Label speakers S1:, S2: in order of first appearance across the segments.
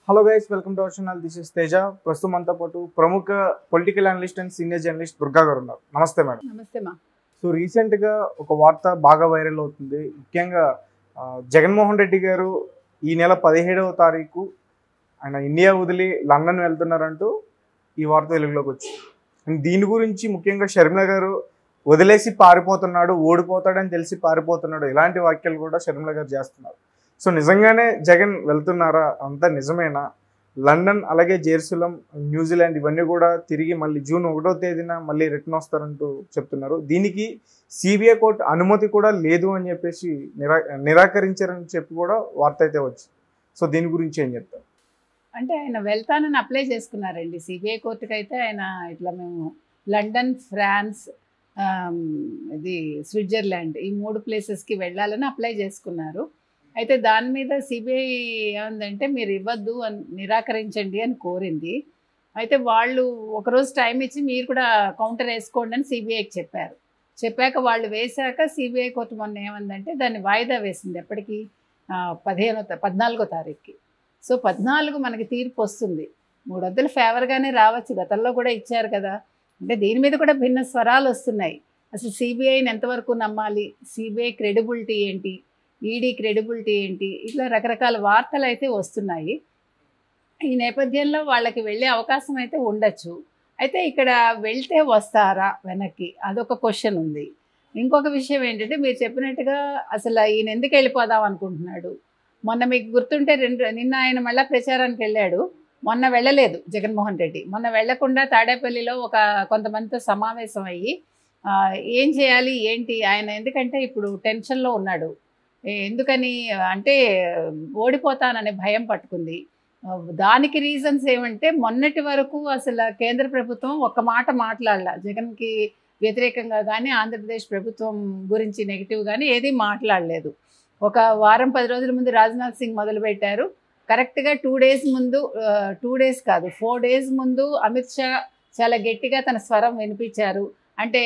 S1: Hello guys, welcome to our channel. This is Teja. ప్రస్తుతం అంతా పాటు ప్రముఖ political analyst and senior journalist Durga గారు ఉన్నారు. నమస్తే మేడం.
S2: నమస్తే మా.
S1: సో రీసెంట్గా ఒక వార్త బాగా వైరల్ అవుతుంది. ముఖ్యంగా జగన్మోహన్ రెడ్డి గారు ఈ నెల 17వ తారీఖు ఆయన ఇండియా వదిలి లండన్ వెళ్తున్నారంటూ ఈ వార్త వెలుగులోకి వచ్చింది. అండ్ దీని గురించి ముఖ్యంగా షర్మిల గారు వదిలేసి పారిపోతున్నాడు, ఓడిపోతాడని తెలిసి పారిపోతున్నాడు, ఇలాంటి వ్యాఖ్యలు కూడా షర్మిల గారు చేస్తున్నారు. సో నిజంగానే జగన్ వెళ్తున్నారా? అంతా నిజమేనా? లండన్ అలాగే జెరూసలేం, న్యూజిలాండ్ ఇవన్నీ కూడా తిరిగి మళ్ళీ జూన్ 1వ తేదీన మళ్ళీ రిటర్న్ వస్తారంటూ చెప్తున్నారు. దీనికి సిబిఐ కోర్టు అనుమతి కూడా లేదు అని చెప్పేసి నిరాకరించారని చెప్పి కూడా వార్త అయితే వచ్చింది. సో దీని గురించి ఏం చెప్తారు?
S2: అంటే ఆయన వెళ్తానని అప్లై చేసుకున్నారండి సిబిఐ కోర్టుకి. అయితే ఆయన ఇట్లా మేము లండన్, ఫ్రాన్స్, ఇది స్విట్జర్లాండ్, ఈ 3 ప్లేసెస్కి వెళ్ళాలని అప్లై చేసుకున్నారు. అయితే దాని మీద సిబిఐ ఏమందంటే మీరు ఇవ్వద్దు అని నిరాకరించండి అని కోరింది. అయితే వాళ్ళు ఒకరోజు టైం ఇచ్చి మీరు కూడా కౌంటర్ వేసుకోండి అని సిబిఐకి చెప్పారు. చెప్పాక వాళ్ళు వేశాక సిబిఐ కోర్టు మొన్న ఏమందంటే దాన్ని వాయిదా వేసింది. ఎప్పటికీ 14వ తారీఖుకి. సో 14 మనకి తీర్పు వస్తుంది. 3 వద్దలు ఫేవర్గానే రావచ్చు, గతంలో కూడా ఇచ్చారు కదా. అంటే దీని మీద కూడా భిన్న స్వరాలు వస్తున్నాయి. అసలు సిబిఐని ఎంతవరకు నమ్మాలి, సిబిఐ క్రెడిబిలిటీ ఏంటి, ఈడీ క్రెడిబిలిటీ ఏంటి, ఇట్లా రకరకాల వార్తలు అయితే వస్తున్నాయి. ఈ నేపథ్యంలో వాళ్ళకి వెళ్ళే అవకాశం అయితే ఉండొచ్చు. అయితే ఇక్కడ వెళ్తే వస్తారా వెనక్కి, అదొక క్వశ్చన్ ఉంది. ఇంకొక విషయం ఏంటంటే మీరు చెప్పినట్టుగా అసలు ఈయన ఎందుకు వెళ్ళిపోదాం అనుకుంటున్నాడు. మొన్న మీకు గుర్తుంటే నిన్న ఆయన మళ్ళీ ప్రచారానికి వెళ్ళాడు. మొన్న వెళ్ళలేదు జగన్మోహన్ రెడ్డి. మొన్న వెళ్లకుండా తాడేపల్లిలో కొంతమందితో సమావేశం అయ్యి ఏం చేయాలి ఏంటి, ఆయన ఎందుకంటే ఇప్పుడు టెన్షన్లో ఉన్నాడు. ఎందుకని అంటే ఓడిపోతాననే భయం పట్టుకుంది. దానికి రీజన్స్ ఏమంటే మొన్నటి వరకు అసలు కేంద్ర ప్రభుత్వం ఒక్క మాట మాట్లాడాల, జగన్కి వ్యతిరేకంగా కానీ ఆంధ్రప్రదేశ్ ప్రభుత్వం గురించి నెగిటివ్ కానీ ఏది మాట్లాడలేదు. ఒక వారం 10 రోజుల ముందు రాజ్నాథ్ సింగ్ మొదలుపెట్టారు. కరెక్ట్గా 2 డేస్ ముందు, 2 డేస్ కాదు 4 డేస్ ముందు అమిత్ షా చాలా గట్టిగా తన స్వరం వినిపించారు. అంటే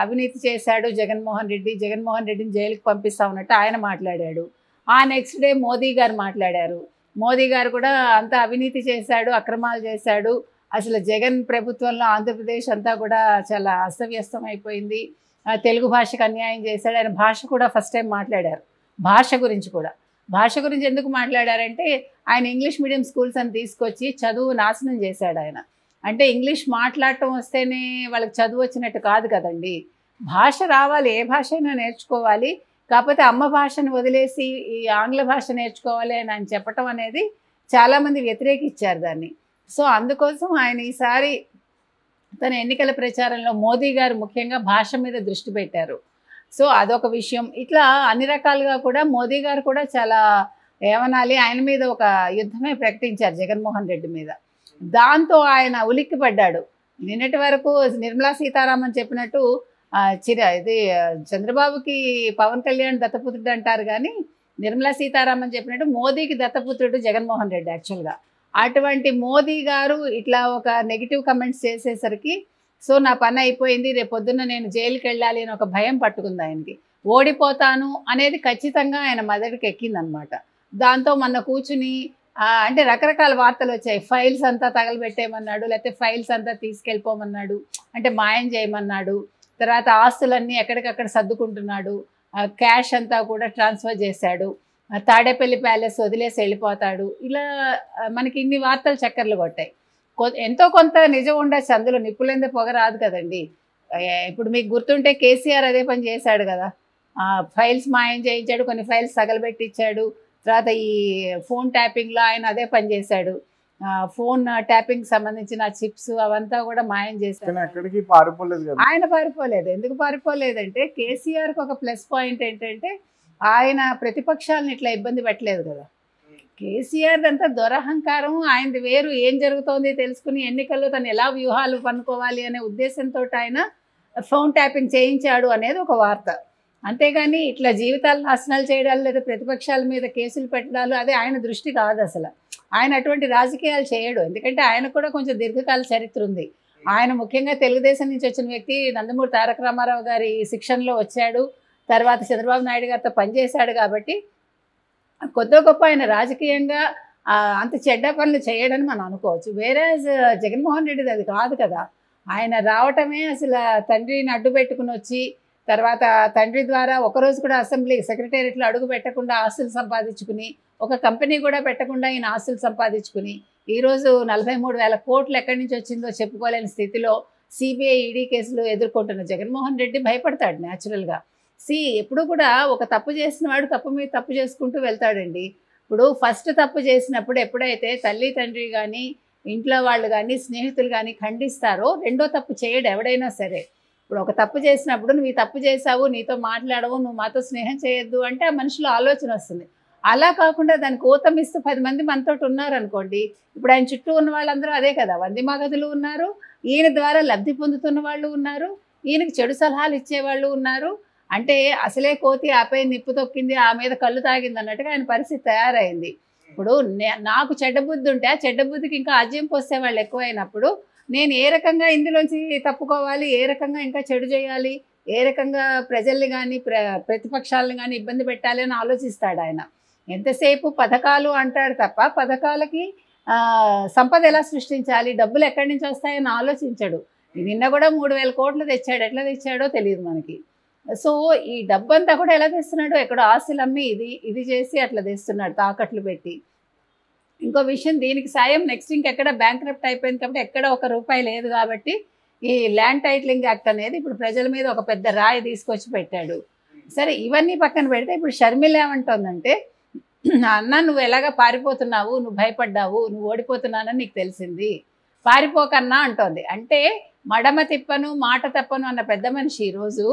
S2: అవినీతి చేశాడు జగన్మోహన్ రెడ్డిని జైలుకి పంపిస్తా ఉన్నట్టు ఆయన మాట్లాడాడు. ఆ నెక్స్ట్ డే మోదీ గారు మాట్లాడారు. మోదీ గారు కూడా అంతా అవినీతి చేశాడు, అక్రమాలు చేశాడు, అసలు జగన్ ప్రభుత్వంలో ఆంధ్రప్రదేశ్ అంతా కూడా చాలా అస్తవ్యస్తం అయిపోయింది, తెలుగు భాషకు అన్యాయం చేశాడు. ఆయన భాష కూడా ఫస్ట్ టైం మాట్లాడారు. భాష గురించి ఎందుకు మాట్లాడారంటే ఆయన ఇంగ్లీష్ మీడియం స్కూల్స్ అని తీసుకొచ్చి చదువు నాశనం చేశాడు ఆయన. అంటే ఇంగ్లీష్ మాట్లాడటం వస్తేనే వాళ్ళకి చదువు వచ్చినట్టు కాదు కదండి. భాష రావాలి, ఏ భాష అయినా నేర్చుకోవాలి. కాకపోతే అమ్మ భాషను వదిలేసి ఈ ఆంగ్ల భాష నేర్చుకోవాలి అని ఆయన చెప్పటం అనేది చాలామంది వ్యతిరేకించారు దాన్ని. సో అందుకోసం ఆయన ఈసారి తన ఎన్నికల ప్రచారంలో మోదీ గారు ముఖ్యంగా భాష మీద దృష్టి పెట్టారు. సో అదొక విషయం. ఇట్లా అన్ని రకాలుగా కూడా మోదీ గారు కూడా చాలా ఏమనాలి, ఆయన మీద ఒక యుద్ధమే ప్రకటించారు జగన్మోహన్ రెడ్డి మీద. దాంతో ఆయన ఉలిక్కిపడ్డాడు. నిన్నటి వరకు నిర్మలా సీతారామన్ చెప్పినట్టు ఇది చంద్రబాబుకి పవన్ కళ్యాణ్ దత్తపుత్రుడు అంటారు కానీ నిర్మలా సీతారామన్ చెప్పినట్టు మోదీకి దత్తపుత్రుడు జగన్మోహన్ రెడ్డి యాక్చువల్గా. అటువంటి మోదీ గారు ఇట్లా ఒక నెగిటివ్ కమెంట్స్ చేసేసరికి సో నా పని అయిపోయింది, రేపు పొద్దున్న నేను జైలుకి వెళ్ళాలి అని ఒక భయం పట్టుకుంది ఆయనకి. ఓడిపోతాను అనేది ఖచ్చితంగా ఆయన మెదడుకి ఎక్కిందనమాట. దాంతో మొన్న కూర్చుని అంటే రకరకాల వార్తలు వచ్చాయి. ఫైల్స్ అంతా తగలబెట్టేయమన్నాడు, లేకపోతే ఫైల్స్ అంతా తీసుకెళ్ళిపోమన్నాడు, అంటే మాయం చేయమన్నాడు. తర్వాత ఆస్తులన్నీ ఎక్కడికక్కడ సర్దుకుంటున్నాడు, క్యాష్ అంతా కూడా ట్రాన్స్ఫర్ చేశాడు, తాడేపల్లి ప్యాలెస్ వదిలేసి వెళ్ళిపోతాడు. ఇలా మనకి ఇన్ని వార్తలు చక్కర్లు కొట్టాయి. ఎంతో కొంత నిజం ఉండొచ్చు అందులో, నిప్పులేందే పొగ రాదు కదండి. ఇప్పుడు మీకు గుర్తుంటే కేసీఆర్ అదే పని చేశాడు కదా. ఫైల్స్ మాయం చేయించాడు, కొన్ని ఫైల్స్ తగలబెట్టించాడు. తర్వాత ఈ ఫోన్ ట్యాపింగ్లో ఆయన అదే పని చేశాడు. ఫోన్ ట్యాపింగ్ సంబంధించిన చిప్స్ అవంతా కూడా మాయం చేశాడు. ఆయన పారిపోలేదు. ఎందుకు పారిపోలేదంటే కేసీఆర్కి ఒక ప్లస్ పాయింట్ ఏంటంటే ఆయన ప్రతిపక్షాలను ఇట్లా ఇబ్బంది పెట్టలేదు కదా. కేసీఆర్ అంతా దురహంకారం, ఆయనది వేరు. ఏం జరుగుతోంది తెలుసుకుని ఎన్నికల్లో తను ఎలా వ్యూహాలు పనుకోవాలి అనే ఉద్దేశంతో ఆయన ఫోన్ ట్యాపింగ్ చేయించాడు అనేది ఒక వార్త. అంతేగాని ఇట్లా జీవితాలు నాశనాలు చేయడాలు లేదా ప్రతిపక్షాల మీద కేసులు పెట్టడాలు అదే ఆయన దృష్టి కాదు అసలు. ఆయన అటువంటి రాజకీయాలు చేయడు. ఎందుకంటే ఆయన కూడా కొంచెం దీర్ఘకాల చరిత్ర ఉంది. ఆయన ముఖ్యంగా తెలుగుదేశం నుంచి వచ్చిన వ్యక్తి. నందమూరి తారక రామారావు గారి శిక్షణలో వచ్చాడు, తర్వాత చంద్రబాబు నాయుడు గారితో పనిచేశాడు. కాబట్టి కొద్ది గొప్ప ఆయన రాజకీయంగా అంత చెడ్డ పనులు చేయడని మనం అనుకోవచ్చు. వేరే జగన్మోహన్ రెడ్డిది అది కాదు కదా. ఆయన రావటమే అసలు తండ్రిని అడ్డు పెట్టుకుని వచ్చి, తర్వాత తండ్రి ద్వారా ఒకరోజు కూడా అసెంబ్లీ సెక్రటేరియట్లో అడుగు పెట్టకుండా ఆస్తులు సంపాదించుకుని, ఒక కంపెనీ కూడా పెట్టకుండా ఈయన ఆస్తులు సంపాదించుకుని, ఈరోజు 43,000 కోట్లు ఎక్కడి నుంచి వచ్చిందో చెప్పుకోలేని స్థితిలో సిబిఐ ఈడీ కేసులు ఎదుర్కొంటున్న జగన్మోహన్ రెడ్డి భయపడతాడు న్యాచురల్గా. ఎప్పుడు కూడా ఒక తప్పు చేసిన వాడు తప్పు మీద తప్పు చేసుకుంటూ వెళ్తాడండి. ఇప్పుడు ఫస్ట్ తప్పు చేసినప్పుడు ఎప్పుడైతే తల్లి తండ్రి కానీ ఇంట్లో వాళ్ళు కానీ స్నేహితులు కానీ ఖండిస్తారో రెండో తప్పు చేయడు ఎవడైనా సరే. ఇప్పుడు ఒక తప్పు చేసినప్పుడు నువ్వు ఈ తప్పు చేసావు, నీతో మాట్లాడవు, నువ్వు మాతో స్నేహం చేయొద్దు అంటే ఆ మనిషిలో ఆలోచన వస్తుంది. అలా కాకుండా దానికి ఊతమిస్తూ 10 మంది మనతోటి ఉన్నారనుకోండి, ఇప్పుడు ఆయన చుట్టూ ఉన్న వాళ్ళందరూ అదే కదా, వంది మగధులు ఉన్నారు, ఈయన ద్వారా లబ్ధి పొందుతున్న వాళ్ళు ఉన్నారు, ఈయనకి చెడు సలహాలు ఇచ్చేవాళ్ళు ఉన్నారు. అంటే అసలే కోతి ఆపై నిప్పు తొక్కింది, ఆ మీద కళ్ళు తాగింది అన్నట్టుగా ఆయన పరిస్థితి తయారైంది. ఇప్పుడు నాకు చెడ్డ బుద్ధి ఉంటే ఆ చెడ్డ బుద్ధికి ఇంకా ఆజ్యం పోసే వాళ్ళు ఎక్కువైనప్పుడు నేను ఏ రకంగా ఇందులోంచి తప్పుకోవాలి, ఏ రకంగా ఇంకా చెడు చేయాలి, ఏ రకంగా ప్రజల్ని కానీ ప్రతిపక్షాలను కానీ ఇబ్బంది పెట్టాలి అని ఆలోచిస్తాడు ఆయన. ఎంతసేపు పథకాలు అంటాడు తప్ప పథకాలకి సంపద ఎలా సృష్టించాలి, డబ్బులు ఎక్కడి నుంచి వస్తాయని ఆలోచించడు. నిన్న కూడా 3,000 కోట్లు తెచ్చాడు, ఎట్లా తెచ్చాడో తెలియదు మనకి. సో ఈ డబ్బంతా కూడా ఎలా తెస్తున్నాడు, ఎక్కడో ఆస్తులు అమ్మి ఇది చేసి అట్లా తెస్తున్నాడు తాకట్లు పెట్టి. ఇంకో విషయం, దీనికి సాయం నెక్స్ట్ ఇంకెక్కడ బ్యాంక్రప్ట్ అయిపోయింది కాబట్టి ఎక్కడ ₹1 లేదు కాబట్టి ఈ ల్యాండ్ టైటిలింగ్ యాక్ట్ అనేది ఇప్పుడు ప్రజల మీద ఒక పెద్ద రాయి తీసుకొచ్చి పెట్టాడు. సరే ఇవన్నీ పక్కన పెడితే ఇప్పుడు షర్మిల ఏమంటోందంటే, అన్న నువ్వు ఎలాగా పారిపోతున్నావు, నువ్వు భయపడ్డావు, నువ్వు ఓడిపోతున్నానని నీకు తెలిసింది, పారిపోకన్నా అంటోంది. అంటే మడమ తిప్పను మాట తప్పను అన్న పెద్ద మనిషి ఈరోజు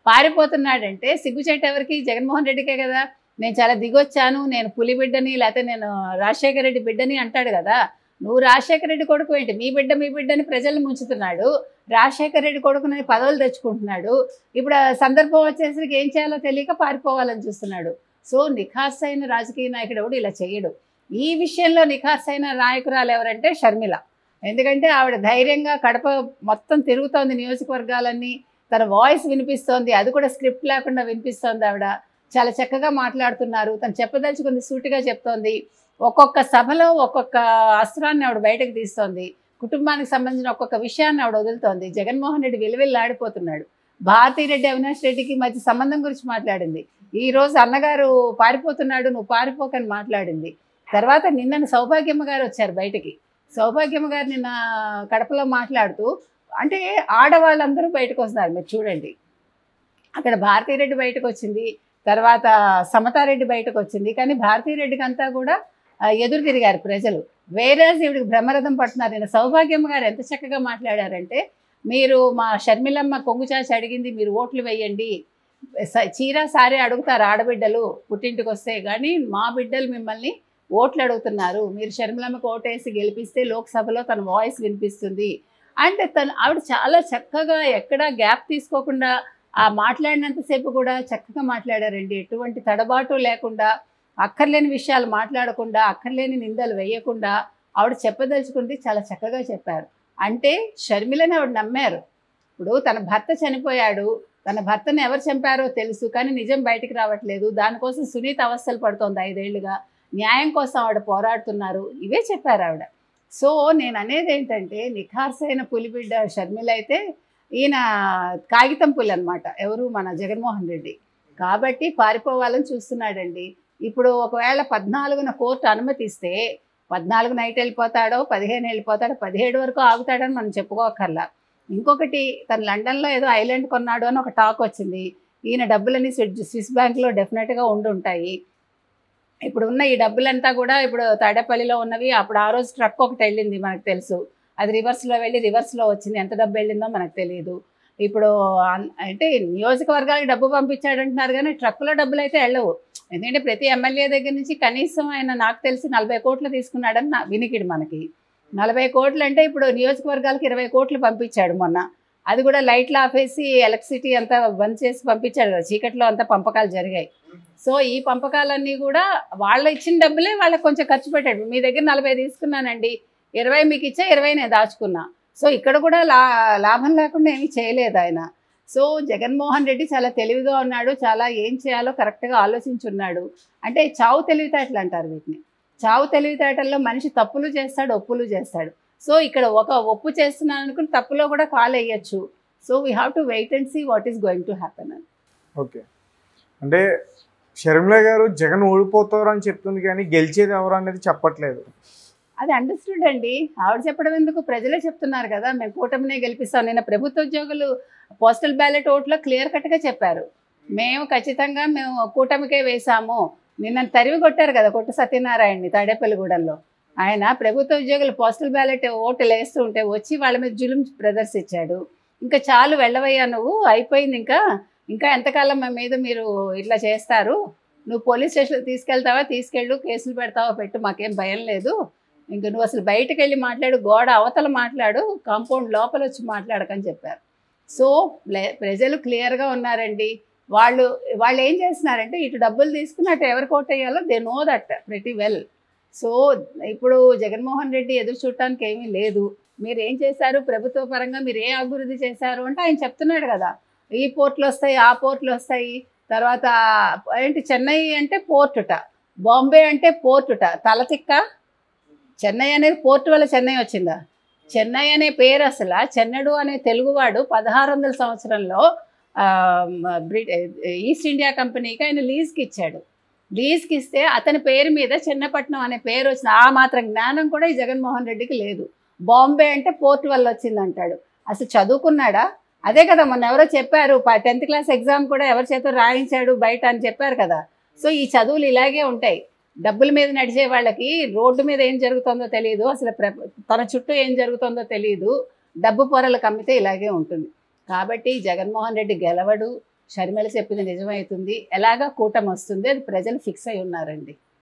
S2: పారిపోతున్నాడంటే సిగ్గుచేట ఎవరికి, జగన్మోహన్ రెడ్డికే కదా. నేను చాలా దిగొచ్చాను, నేను పులి బిడ్డని, లేకపోతే నేను రాజశేఖర రెడ్డి బిడ్డని అంటాడు కదా. నువ్వు రాజశేఖర రెడ్డి కొడుకు ఏంటి, మీ బిడ్డని ప్రజల్ని ముంచుతున్నాడు, రాజశేఖర రెడ్డి కొడుకుని పదవులు తెచ్చుకుంటున్నాడు. ఇప్పుడు సందర్భం వచ్చేసరికి ఏం చేయాలో తెలియక పారిపోవాలని చూస్తున్నాడు. సో నిఖార్సైన రాజకీయ నాయకుడు ఎవడు ఇలా చేయడు. ఈ విషయంలో నిఖార్సైన నాయకురాలు ఎవరంటే షర్మిల. ఎందుకంటే ఆవిడ ధైర్యంగా కడప మొత్తం తిరుగుతోంది, నియోజకవర్గాలన్నీ, తన వాయిస్ వినిపిస్తోంది, అది కూడా స్క్రిప్ట్ లేకుండా వినిపిస్తోంది. ఆవిడ చాలా చక్కగా మాట్లాడుతున్నారు, తను చెప్పదలుచుకుంది సూటిగా చెప్తోంది. ఒక్కొక్క సభలో ఒక్కొక్క అస్త్రాన్ని ఆవిడ బయటకు తీస్తోంది, కుటుంబానికి సంబంధించిన ఒక్కొక్క విషయాన్ని ఆవిడ వదులుతోంది. జగన్మోహన్ రెడ్డి విలువెల్లాడిపోతున్నాడు. భారతిరెడ్డి అవినాష్ రెడ్డికి మధ్య సంబంధం గురించి మాట్లాడింది. ఈరోజు అన్నగారు పారిపోతున్నాడు, నువ్వు పారిపోకని మాట్లాడింది. తర్వాత నిన్న సౌభాగ్యమ్మ గారు వచ్చారు బయటికి. సౌభాగ్యమ్మ గారు నిన్న కడపలో మాట్లాడుతూ, అంటే ఆడవాళ్ళందరూ బయటకు వస్తున్నారు, మీరు చూడండి. అక్కడ భారతిరెడ్డి బయటకు వచ్చింది, తర్వాత సమతారెడ్డి బయటకు వచ్చింది, కానీ భారతిరెడ్డికి అంతా కూడా ఎదురు తిరిగారు ప్రజలు. వేరే ఈవిడికి బ్రహ్మరథం పడుతున్నారు. నేను సౌభాగ్యమ్మ గారు ఎంత చక్కగా మాట్లాడారంటే, మీరు మా షర్మిలమ్మ కొంగు చాచి అడిగింది, మీరు ఓట్లు వేయండి, చీర సారే అడుగుతారు ఆడబిడ్డలు పుట్టింటికి వస్తే, కానీ మా బిడ్డలు మిమ్మల్ని ఓట్లు అడుగుతున్నారు, మీరు షర్మిలమ్మకు ఓటేసి గెలిపిస్తే లోక్సభలో తన వాయిస్ వినిపిస్తుంది అంటే ఆవిడ చాలా చక్కగా ఎక్కడా గ్యాప్ తీసుకోకుండా ఆ మాట్లాడినంతసేపు కూడా చక్కగా మాట్లాడారండి. ఎటువంటి తడబాటు లేకుండా, అక్కర్లేని విషయాలు మాట్లాడకుండా, అక్కర్లేని నిందలు వేయకుండా ఆవిడ చెప్పదలుచుకుంది చాలా చక్కగా చెప్పారు. అంటే షర్మిలని ఆవిడ నమ్మారు. ఇప్పుడు తన భర్త చనిపోయాడు, తన భర్తను ఎవరు చంపారో తెలుసు, కానీ నిజం బయటికి రావట్లేదు, దానికోసం సునీత అవస్థలు పడుతోంది 5 ఏళ్లుగా, న్యాయం కోసం ఆవిడ పోరాడుతున్నారు, ఇవే చెప్పారు ఆవిడ. సో నేను అనేది ఏంటంటే, నిఖార్సైన పులిబిడ్డ షర్మిల అయితే ఈయన కాగితం పులి అనమాట, ఎవరు మన జగన్మోహన్ రెడ్డి. కాబట్టి పారిపోవాలని చూస్తున్నాడండి. ఇప్పుడు ఒకవేళ 14న కోర్టు అనుమతిస్తే 14 నైట్ వెళ్ళిపోతాడో, 15 వెళ్ళిపోతాడో, 17 వరకు ఆగుతాడని మనం చెప్పుకోకర్లా. ఇంకొకటి, తను లండన్లో ఏదో ఐలాండ్ కొన్నాడు అని ఒక టాక్ వచ్చింది. ఈయన డబ్బులన్నీ స్విస్ బ్యాంక్లో డెఫినెట్గా ఉంటాయి. ఇప్పుడు ఉన్న ఈ డబ్బులంతా కూడా ఇప్పుడు తాడేపల్లిలో ఉన్నవి. అప్పుడు ఆ రోజు ట్రక్ ఒకటి వెళ్ళింది మనకు తెలుసు, అది రివర్స్లో వెళ్ళి రివర్స్లో వచ్చింది, ఎంత డబ్బు వెళ్ళిందో మనకు తెలియదు. ఇప్పుడు అంటే నియోజకవర్గాలకు డబ్బు పంపించాడంటున్నారు, కానీ ట్రక్కులో డబ్బులు అయితే వెళ్ళవు. ఎందుకంటే ప్రతి ఎమ్మెల్యే దగ్గర నుంచి కనీసం ఆయన నాకు తెలిసి 40 కోట్లు తీసుకున్నాడని నా వినికిడి. మనకి 40 కోట్లు అంటే ఇప్పుడు నియోజకవర్గాలకు 20 కోట్లు పంపించాడు మొన్న. అది కూడా లైట్లు ఆపేసి ఎలక్ట్రిసిటీ అంతా బంద్ చేసి పంపించాడు కదా, చీకట్లో అంతా పంపకాలు జరిగాయి. సో ఈ పంపకాలన్నీ కూడా వాళ్ళు ఇచ్చిన డబ్బులే వాళ్ళకి కొంచెం ఖర్చు పెట్టాడు. మీ దగ్గర 40 తీసుకున్నానండి, 20 మీకు ఇచ్చా, 20 నేను దాచుకున్నా. సో ఇక్కడ కూడా లాభం లేకుండా ఏమీ చేయలేదు ఆయన. సో జగన్మోహన్ రెడ్డి చాలా తెలివిగా ఉన్నాడు, చాలా ఏం చేయాలో కరెక్ట్గా ఆలోచించున్నాడు. అంటే చావు తెలివితేటలు అంటారు వీటిని. చావు తెలివితేటల్లో మనిషి తప్పులు చేస్తాడు, ఒప్పులు చేస్తాడు. సో ఇక్కడ ఒక ఒప్పు చేస్తున్నాను అనుకుని తప్పులో కూడా కాల్ వేయచ్చు. So we have to wait and see what is going to happen అని.
S1: ఓకే, అంటే షర్మిల గారు జగన్ ఓడిపోతారు అని చెప్తుంది కానీ గెలిచేది ఎవరు అనేది చెప్పట్లేదు.
S2: అది అండర్స్టూడ్ అండి. ఆవిడ చెప్పడం ఎందుకు, ప్రజలే చెప్తున్నారు కదా మేము కూటమినే గెలిపిస్తాం. నిన్న ప్రభుత్వ ఉద్యోగులు పోస్టల్ బ్యాలెట్ ఓట్లో క్లియర్ కట్గా చెప్పారు, మేము ఖచ్చితంగా మేము కూటమికే వేసాము. నిన్న తరివి కొట్టారు కదా కొట్టు సత్యనారాయణని తాడేపల్లిగూడెంలో. ఆయన ప్రభుత్వ ఉద్యోగులు పోస్టల్ బ్యాలెట్ ఓట్లు వేస్తూ ఉంటే వచ్చి వాళ్ళ మీద జులుం ప్రదర్శించాడు. ఇంకా చాలు వెళ్ళవయ్యా నువ్వు, అయిపోయింది, ఇంకా ఎంతకాలం మా మీద మీరు ఇట్లా చేస్తారు, నువ్వు పోలీస్ స్టేషన్కి తీసుకెళ్తావా తీసుకెళ్ళు, కేసులు పెడతావా పెట్టు, మాకేం భయం లేదు, ఇంక నువ్వు అసలు బయటకు వెళ్ళి మాట్లాడు, గోడ అవతల మాట్లాడు, కాంపౌండ్ లోపల వచ్చి మాట్లాడకని చెప్పారు. సో ప్రజలు క్లియర్గా ఉన్నారండి. వాళ్ళు ఏం చేస్తున్నారంటే ఇటు డబ్బులు తీసుకుని అటు ఎవరు కోటేయాలో they know that pretty well. So ఇప్పుడు జగన్మోహన్ రెడ్డి ఎదురు చూడటానికి ఏమీ లేదు. మీరు ఏం చేశారు ప్రభుత్వ పరంగా, మీరు ఏ అభివృద్ధి చేశారు అంటే ఆయన చెప్తున్నాడు కదా, ఈ పోర్టులు వస్తాయి, ఆ పోర్టులు వస్తాయి, తర్వాత ఏంటి చెన్నై అంటే పోర్టుట, బాంబే అంటే పోర్టుట, తలతిక్క. చెన్నై అనేది పోర్టు వల్ల చెన్నై వచ్చిందా? చెన్నై అనే పేరు అసలు చెన్నడు అనే తెలుగువాడు 1600 సంవత్సరంలో ఈస్ట్ ఇండియా కంపెనీకి ఆయన లీజ్కి ఇచ్చాడు. లీజ్కి ఇస్తే అతని పేరు మీద చెన్నపట్నం అనే పేరు వచ్చింది. ఆ మాత్రం జ్ఞానం కూడా ఈ జగన్మోహన్ రెడ్డికి లేదు. బాంబే అంటే పోర్టు వల్ల వచ్చింది అంటాడు. అసలు చదువుకున్నాడా? అదే కదా మొన్న ఎవరో చెప్పారు 10th క్లాస్ ఎగ్జామ్ కూడా ఎవరి చేతో రాయించాడు బయట అని చెప్పారు కదా. సో ఈ చదువులు ఇలాగే ఉంటాయి. డబ్బుల మీద నడిచే వాళ్ళకి రోడ్డు మీద ఏం జరుగుతుందో తెలియదు, అసలు తన చుట్టూ ఏం జరుగుతుందో తెలియదు. డబ్బు పొరలు కమ్మితే ఇలాగే ఉంటుంది. కాబట్టి జగన్మోహన్ రెడ్డి గెలవడు, షర్మిల చెప్పింది నిజమవుతుంది, ఎలాగా కూటమి వస్తుంది, అది ప్రజలు ఫిక్స్ అయి ఉన్నారండి.